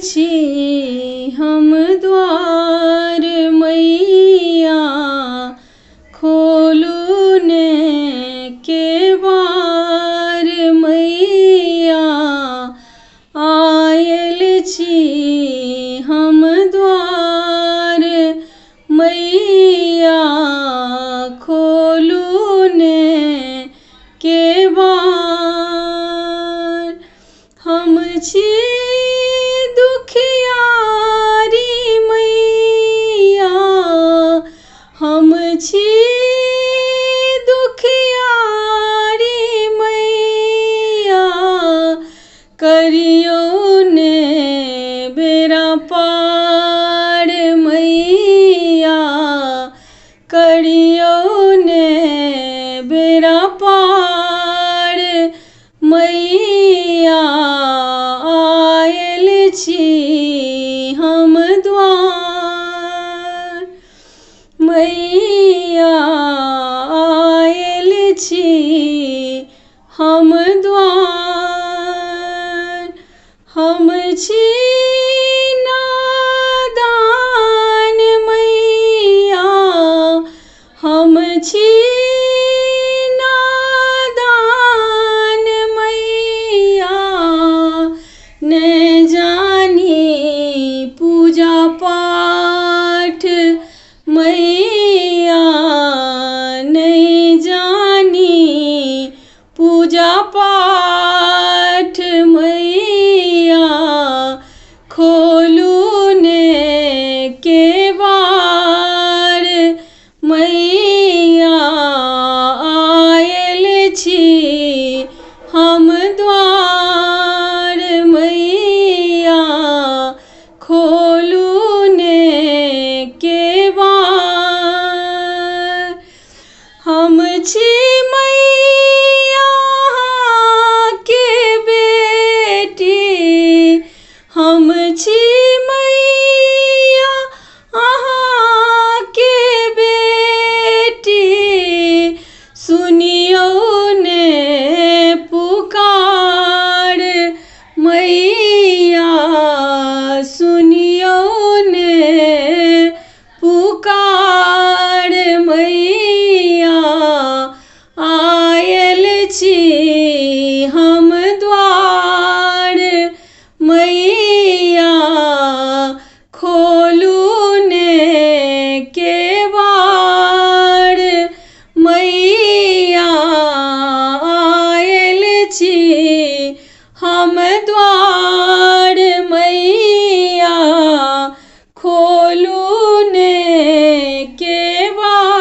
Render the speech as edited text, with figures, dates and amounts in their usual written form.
छी हम द्वार मैया, खोलू ने केवार मैया। आयल छी हम द्वार मैया, खोलू ने केवार। हम छी दुखियारी मैया, हम छी दुखियारी मैया। करियो ने बेड़ा पार मैया, करियो ने बेड़ा पार मैया। आयल छी हम द्वार मैया, आयल छी हम द्वार। हम छी नादान मैया, हम छी नादान मैया। ने जानी पूजा पाठ मैया, नहीं जानी पूजा पाठ मैया। खोलू ने केवार मैया, आयल छी हम द्वार मैया। खोलू ने केवार। हम छी मैया के बेटी, हम छी मैया अहाँ के बेटी। सुनियो ने पुकार मैया, सुनियो ने पुकार मैया। आयल छी हम द्वार मैया, खोलू ने केवार मैया। आयल छी हम द्वार मैया, खोलू ने केवार।